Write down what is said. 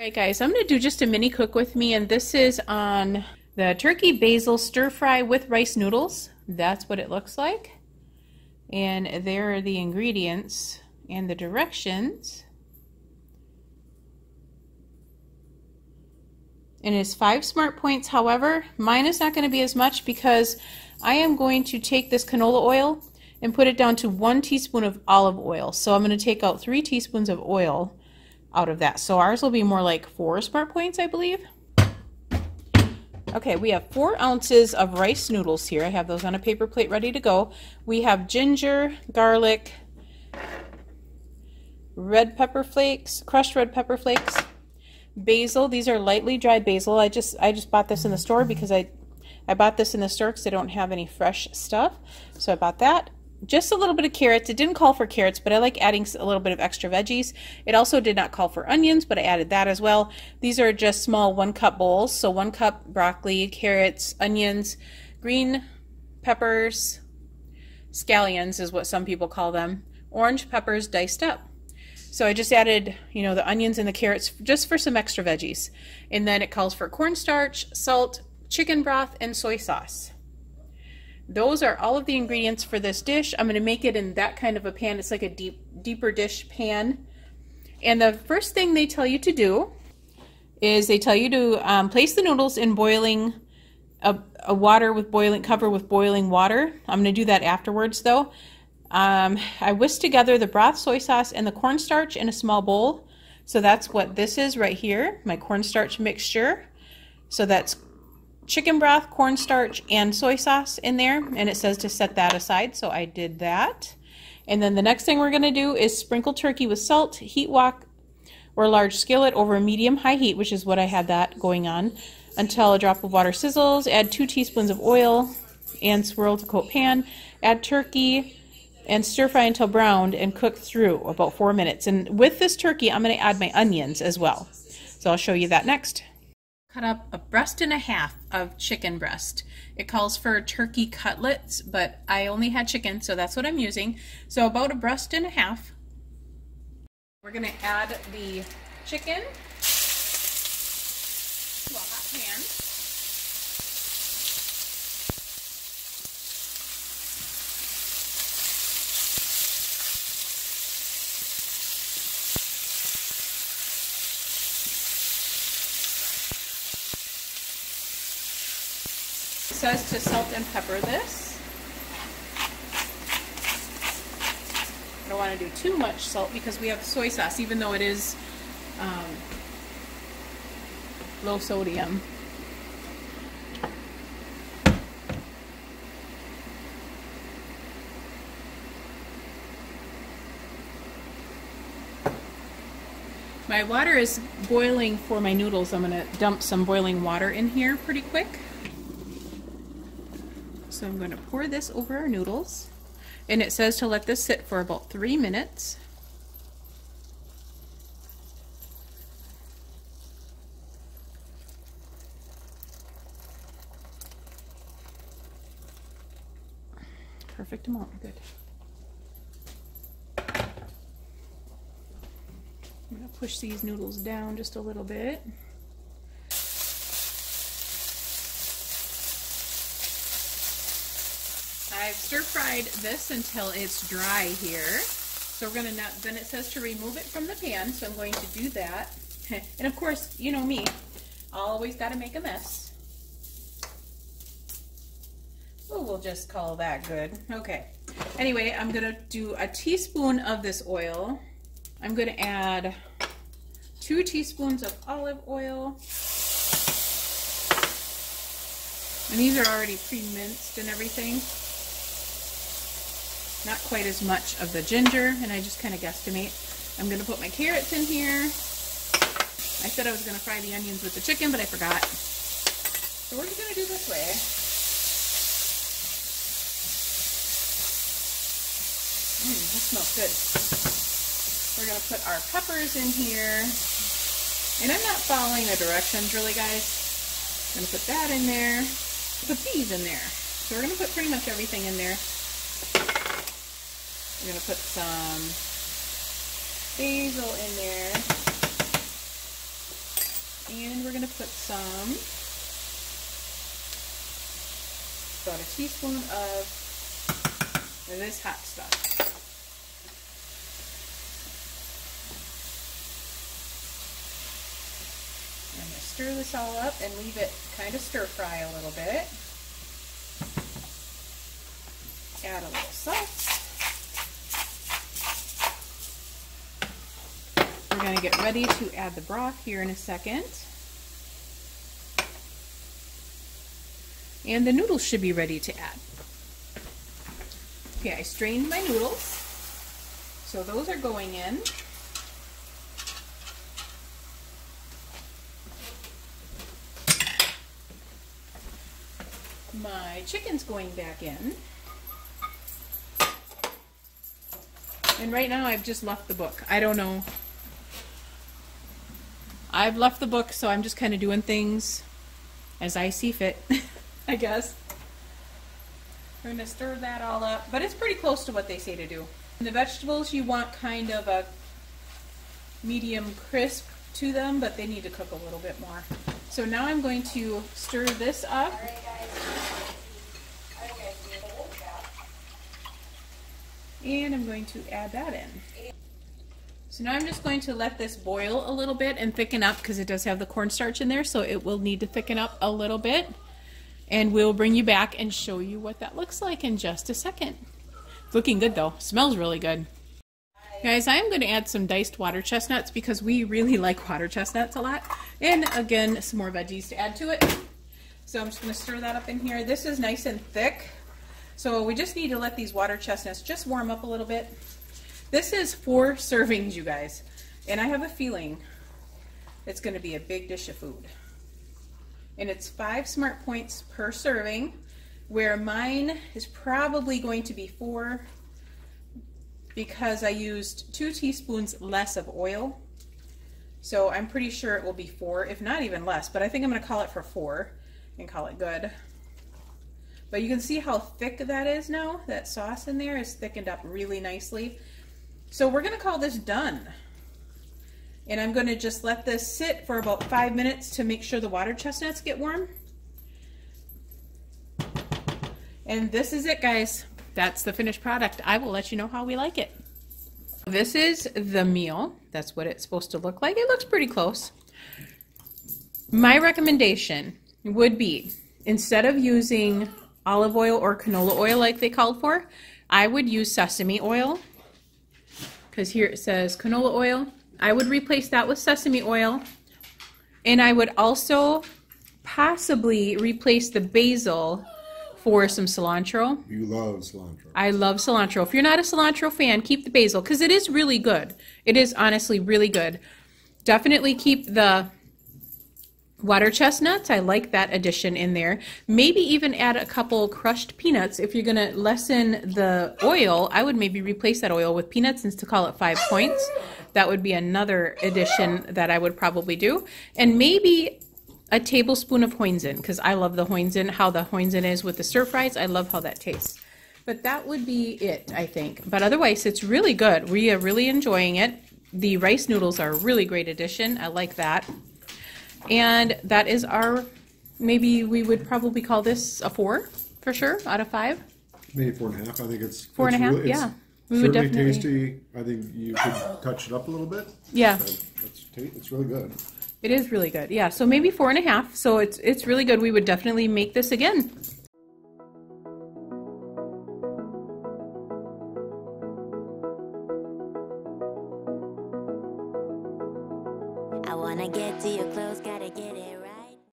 Alright guys, I'm going to do just a mini cook with me, and this is on the turkey basil stir fry with rice noodles. That's what it looks like. And there are the ingredients and the directions. And it's 5 smart points. However, mine is not going to be as much because I am going to take this canola oil and put it down to 1 teaspoon of olive oil. So I'm going to take out 3 teaspoons of oil out of that. So ours will be more like 4 smart points, I believe. Okay, we have 4 ounces of rice noodles here. I have those on a paper plate ready to go. We have ginger, garlic, red pepper flakes, crushed red pepper flakes, basil. These are lightly dried basil. I just bought this in the store because I bought this in the store because I don't have any fresh stuff. So I bought that. Just a little bit of carrots. It didn't call for carrots, but I like adding a little bit of extra veggies. It also did not call for onions, but I added that as well. These are just small 1-cup bowls. So 1 cup broccoli, carrots, onions, green peppers, scallions is what some people call them, orange peppers diced up. So I just added, you know, the onions and the carrots just for some extra veggies. And then it calls for cornstarch, salt, chicken broth, and soy sauce. Those are all of the ingredients for this dish. I'm going to make it in that kind of a pan. It's like a deeper dish pan. And the first thing they tell you to do is they tell you to place the noodles in boiling water with cover with boiling water. I'm going to do that afterwards though. I whisked together the broth, soy sauce, and the cornstarch in a small bowl. So that's what this is right here, my cornstarch mixture. So that's chicken broth, cornstarch, and soy sauce in there, and it says to set that aside, so I did that. And then the next thing we're going to do is sprinkle turkey with salt, heat wok or large skillet over a medium-high heat, which is what I had that going on, until a drop of water sizzles. Add 2 teaspoons of oil and swirl to coat pan. Add turkey and stir fry until browned and cook through about 4 minutes. And with this turkey, I'm going to add my onions as well. So I'll show you that next. Cut up a breast and a half of chicken breast. It calls for turkey cutlets, but I only had chicken, so that's what I'm using. So about a breast and a half. We're going to add the chicken to a hot pan. It says to salt and pepper this. I don't want to do too much salt because we have soy sauce, even though it is low sodium. My water is boiling for my noodles. I'm going to dump some boiling water in here pretty quick. So I'm going to pour this over our noodles, and it says to let this sit for about 3 minutes. Perfect amount, good. I'm going to push these noodles down just a little bit. I've stir-fried this until it's dry here. So we're going to, then it says to remove it from the pan, so I'm going to do that. And of course, you know me, always got to make a mess. Oh, we'll just call that good. Okay. Anyway, I'm going to do a teaspoon of this oil. I'm going to add 2 teaspoons of olive oil. And these are already pre-minced and everything. Not quite as much of the ginger, and I just kind of guesstimate. I'm going to put my carrots in here. I said I was going to fry the onions with the chicken, but I forgot. So we're just going to do this way. That smells good. We're going to put our peppers in here. And I'm not following the directions really, guys. I'm going to put that in there. Put these in there. So we're going to put pretty much everything in there. We're going to put some basil in there. And we're going to put about a teaspoon of this hot stuff. I'm going to stir this all up and leave it kind of stir fry a little bit. Add a little salt. We're going to get ready to add the broth here in a second. And the noodles should be ready to add. Okay, I strained my noodles. So those are going in. My chicken's going back in. And right now I've just left the book. I don't know. I've left the book, so I'm just kind of doing things as I see fit, I guess. We're going to stir that all up, but it's pretty close to what they say to do. And the vegetables, you want kind of a medium crisp to them, but they need to cook a little bit more. So now I'm going to stir this up. And I'm going to add that in. So now I'm just going to let this boil a little bit and thicken up because it does have the cornstarch in there, so it will need to thicken up a little bit. And we'll bring you back and show you what that looks like in just a second. It's looking good though. Smells really good. Guys, I am going to add some diced water chestnuts because we really like water chestnuts a lot. And again, some more veggies to add to it. So I'm just going to stir that up in here. This is nice and thick. So we just need to let these water chestnuts just warm up a little bit. This is 4 servings, you guys. And I have a feeling it's going to be a big dish of food. And it's 5 smart points per serving, where mine is probably going to be 4 because I used 2 teaspoons less of oil. So I'm pretty sure it will be 4, if not even less, but I think I'm going to call it for 4 and call it good. But you can see how thick that is now. That sauce in there is thickened up really nicely. So we're going to call this done. And I'm going to just let this sit for about 5 minutes to make sure the water chestnuts get warm. And this is it, guys. That's the finished product. I will let you know how we like it. This is the meal. That's what it's supposed to look like. It looks pretty close. My recommendation would be, instead of using olive oil or canola oil like they called for, I would use sesame oil. Because here it says canola oil. I would replace that with sesame oil. And I would also possibly replace the basil for some cilantro. You love cilantro. I love cilantro. If you're not a cilantro fan, keep the basil because it is really good. It is honestly really good. Definitely keep the water chestnuts. I like that addition in there. Maybe even add a couple crushed peanuts. If you're going to lessen the oil, I would maybe replace that oil with peanuts and to call it 5 points. That would be another addition that I would probably do. And maybe a tablespoon of hoisin, because I love the hoisin, how the hoisin is with the stir fries. I love how that tastes. But that would be it, I think. But otherwise, it's really good. We are really enjoying it. The rice noodles are a really great addition. I like that. And that is our, maybe we would probably call this a 4 for sure out of 5. Maybe 4.5. I think it's 4.5. Really, yeah, we would definitely tasty. I think you could touch it up a little bit. Yeah, so it's really good. It is really good. Yeah, so maybe 4.5. So it's really good. We would definitely make this again. I wanna get to your clothes, gotta get it